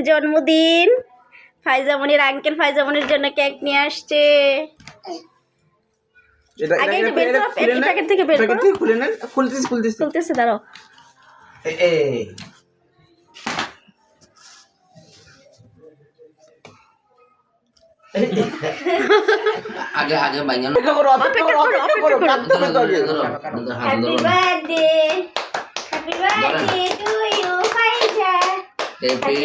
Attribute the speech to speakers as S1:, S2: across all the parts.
S1: জন্মদিন ফাইজামনির আঙ্কেল ফাইজামনির জন্য কেক নিয়ে আসছে। আগে এটা বের করো, প্যাকেট থেকে বের করো।
S2: খুলে নেন, খুলতেছে
S1: দাঁড়াও।
S3: আগে আগে বাইঙ্গানো
S2: অপেক্ষা করো।
S1: Happy birthday to you Faiza.
S3: Happy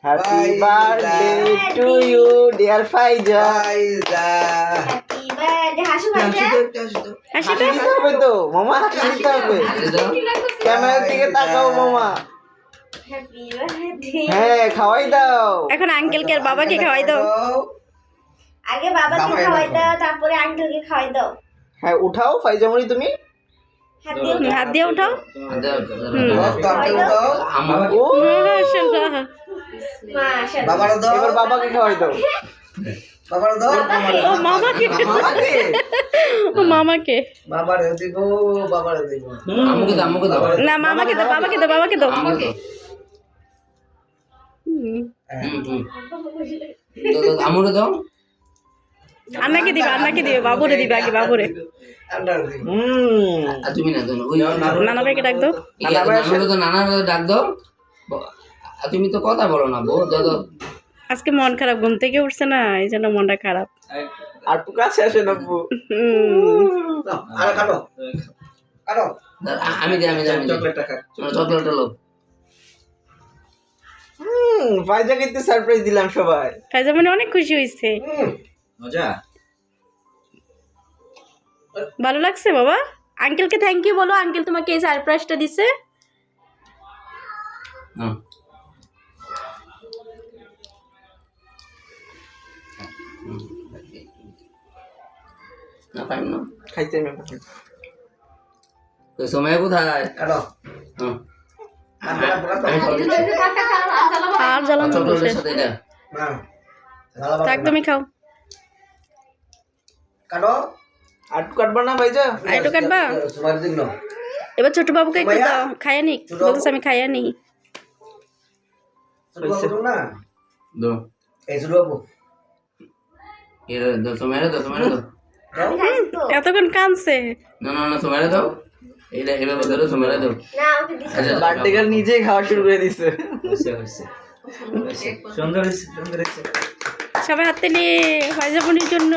S2: happy birthday to you dear Faiza.
S1: Happy birthday হাসু ফাইজা। হাসি তো
S2: দিতে হবে তো মামা, হাসি দিতে হবে। ক্যামেরার দিকে তাকাও মামা।
S1: Happy birthday.
S2: হ্যাঁ খাওয়াই দাও।
S1: এখন আঙ্কেলকে আর বাবাকে খাওয়াই দাও। আগে বাবাকে খাওয়াই দাও, তারপরে আঙ্কেলকে খাওয়াই দাও।
S2: হ্যাঁ উঠাও ফাইজামনি, তুমি
S1: হাত দিয়ে উঠাও।
S3: আমার
S2: ও
S1: মাশাআল্লাহ মাশাআল্লাহ।
S2: এবার বাবাকে খাওয়াই দাও।
S1: ও মামাকে ও মামাকে
S3: আমুকে দাও আমুকে দাও
S1: না মামাকে দাও, বাবাকে দাও, বাবাকে দাও।
S3: আমাকে দাও আমুকে দাও
S1: আন্নাকে দিবে বাবুরে দিবে, আগে বাবুরে।
S3: আর তুমি না দাও ওই
S1: নানা ভাইকে ডাক দাও।
S3: নানাকে তো নানার ডাক দাও আর তুমি তো কথা বলো না বউ দাদা
S1: আজকে মন খারাপ, ঘুম থেকে উঠছে না, এই জন্য মনটা খারাপ।
S2: আর টুকা শেষে নাবু।
S3: আমি চকলেটটা লো
S2: ফাইজাকে তো সারপ্রাইজ দিলাম সবাই।
S1: ফাইজামনি অনেক খুশি হয়েছে।
S2: মজা।
S1: ভালো লাগছে বাবা। আঙ্কেলকে থ্যাংক ইউ বলো, আঙ্কেল তোমাকে এই সারপ্রাইজটা দিছে।
S3: হ্যাঁ না পাইম না
S2: খাইতে আমি
S3: তো সময় কোথায় কাটো
S1: আর জ্বালানো
S3: চকলেটের সাথে এটা
S1: থাক, তুমি খাও।
S2: আর কাটবা না ভাইজা?
S1: আইটো কাটবা। এবার ছোট বাবুকে একটু দাও, খাইয়া নি। বলতেছে আমি খাইয়া নি।
S3: দো এর দো সময় দাও
S1: এতক্ষণ কানছে।
S3: না সময় দাও এটা এভাবে ধরো সময় দাও আচ্ছা
S2: বার্থডে গার্ল নিজেই খাওয়া শুরু করে দিছে।
S3: সুন্দর
S1: সবাই হাতে নিয়ে ফাইজামনির জন্য।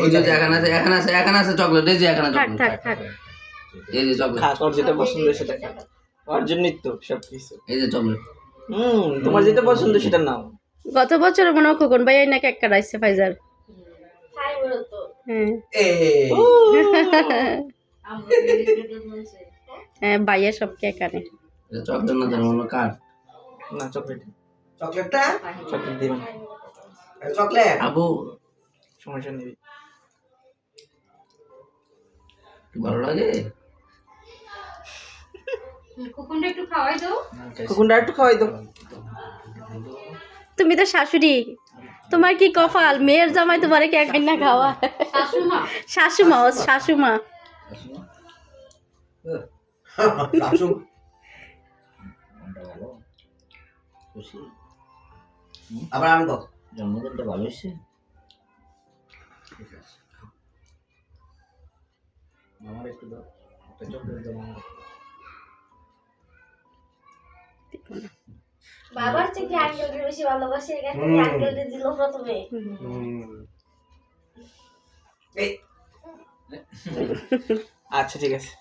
S3: ওই যে এখানে আছে চকলেট এই যে এখানে
S1: থাক
S3: চকলেট
S1: থাক থাক।
S3: এই যে চকলেট
S2: খা, তোর যেটা পছন্দ সেটা খা। ওর জন্যই তো সবকিছু।
S3: এই যে চকলেট
S2: তোমার যেটা পছন্দ সেটা নাও।
S1: গত বছর মনে হয় খোকন ভাই না কেক কাটাইছে ফাইজার। হ্যাঁ ভাইয়া সব কেক আনে।
S3: এটা চকলেট না ধরো অন্য কার
S2: না চকলেট দিবেন।
S3: আবু
S2: সমস্যা নেই।
S3: ভালো লাগে
S1: খোকনটা একটু খাওয়াই দাও।
S2: কুকুরটা একটু খাওয়াই দাও।
S1: তুমি তো শাশুড়ি, তোমার কি কপাল, মেয়ের জামাই তোমারে কেক না খাওয়া। শাশুমা
S3: আবার আমি তো জন্মদিনটা ভালো হয়েছে আমার একটু দাও একটা চকলেট দাও
S1: বাবার থেকে আঙ্কেলকে বেশি ভালোবাসে, আঙ্কেলকে দিল প্রথমে।
S2: আচ্ছা ঠিক আছে।